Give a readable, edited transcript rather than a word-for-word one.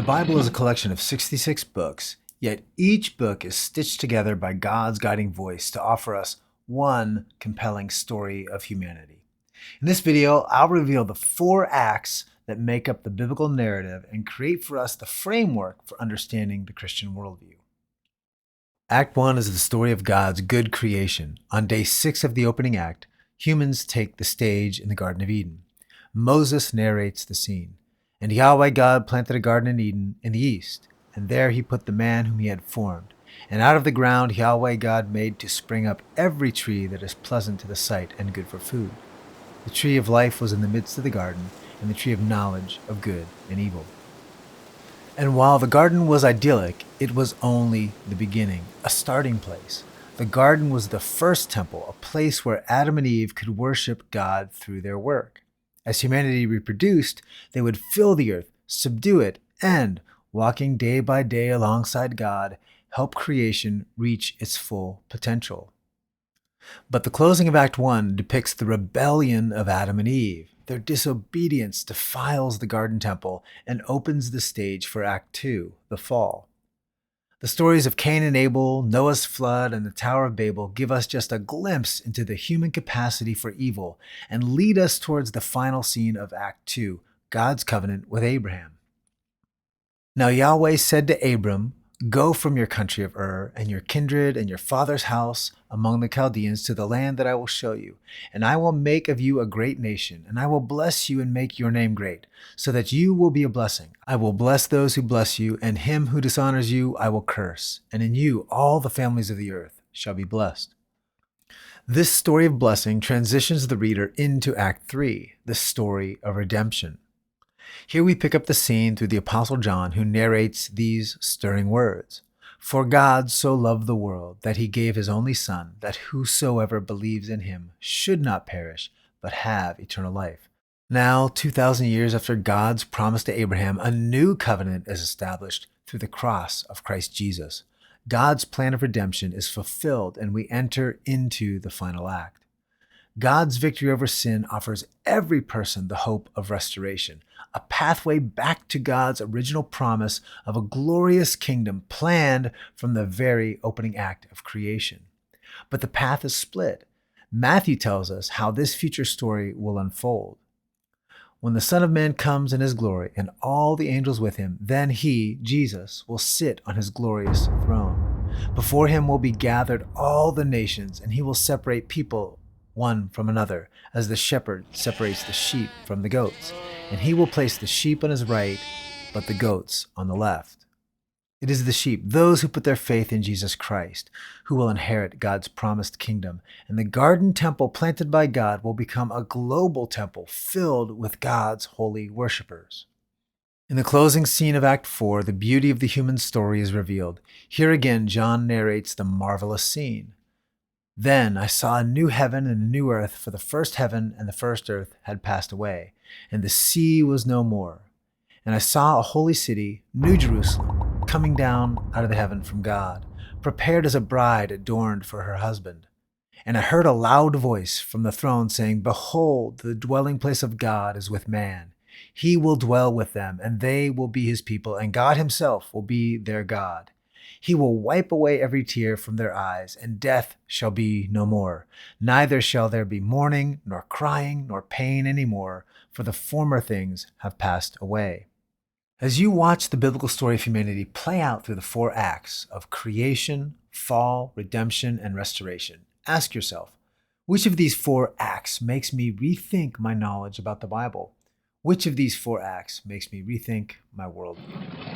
Bible is a collection of 66 books, yet each book is stitched together by God's guiding voice to offer us one compelling story of humanity. In this video, I'll reveal the 4 acts that make up the biblical narrative and create for us the framework for understanding the Christian worldview. Act 1 is the story of God's good creation. On day 6 of the opening act, humans take the stage in the Garden of Eden. Moses narrates the scene. And Yahweh God planted a garden in Eden in the east, and there he put the man whom he had formed. And out of the ground Yahweh God made to spring up every tree that is pleasant to the sight and good for food. The tree of life was in the midst of the garden, and the tree of knowledge of good and evil. And while the garden was idyllic, it was only the beginning, a starting place. The garden was the first temple, a place where Adam and Eve could worship God through their work. As humanity reproduced, they would fill the earth, subdue it, and, walking day by day alongside God, help creation reach its full potential. But the closing of Act 1 depicts the rebellion of Adam and Eve. Their disobedience defiles the garden temple and opens the stage for Act 2, the fall. The stories of Cain and Abel, Noah's flood, and the Tower of Babel give us just a glimpse into the human capacity for evil and lead us towards the final scene of Act 2, God's covenant with Abraham. Now Yahweh said to Abram, "Go from your country of Ur and your kindred and your father's house among the Chaldeans to the land that I will show you. And I will make of you a great nation, and I will bless you and make your name great, so that you will be a blessing. I will bless those who bless you, and him who dishonors you I will curse. And in you all the families of the earth shall be blessed." This story of blessing transitions the reader into Act 3, the story of redemption. Here we pick up the scene through the Apostle John, who narrates these stirring words. "For God so loved the world that he gave his only Son, that whosoever believes in him should not perish, but have eternal life." Now, 2,000 years after God's promise to Abraham, a new covenant is established through the cross of Christ Jesus. God's plan of redemption is fulfilled, and we enter into the final act. God's victory over sin offers every person the hope of restoration, a pathway back to God's original promise of a glorious kingdom planned from the very opening act of creation. But the path is split. Matthew tells us how this future story will unfold. When the Son of Man comes in his glory and all the angels with him, then he, Jesus, will sit on his glorious throne. Before him will be gathered all the nations, and he will separate people one from another, as the shepherd separates the sheep from the goats. And he will place the sheep on his right, but the goats on the left. It is the sheep, those who put their faith in Jesus Christ, who will inherit God's promised kingdom. And the garden temple planted by God will become a global temple filled with God's holy worshipers. In the closing scene of Act 4, the beauty of the human story is revealed. Here again, John narrates the marvelous scene. "Then I saw a new heaven and a new earth, for the first heaven and the first earth had passed away, and the sea was no more. And I saw a holy city, New Jerusalem, coming down out of the heaven from God, prepared as a bride adorned for her husband. And I heard a loud voice from the throne saying, 'Behold, the dwelling place of God is with man. He will dwell with them, and they will be his people, and God himself will be their God. He will wipe away every tear from their eyes, and death shall be no more. Neither shall there be mourning, nor crying, nor pain any more, for the former things have passed away.'" As you watch the biblical story of humanity play out through the 4 acts of creation, fall, redemption, and restoration, ask yourself, which of these 4 acts makes me rethink my knowledge about the Bible? Which of these 4 acts makes me rethink my worldview?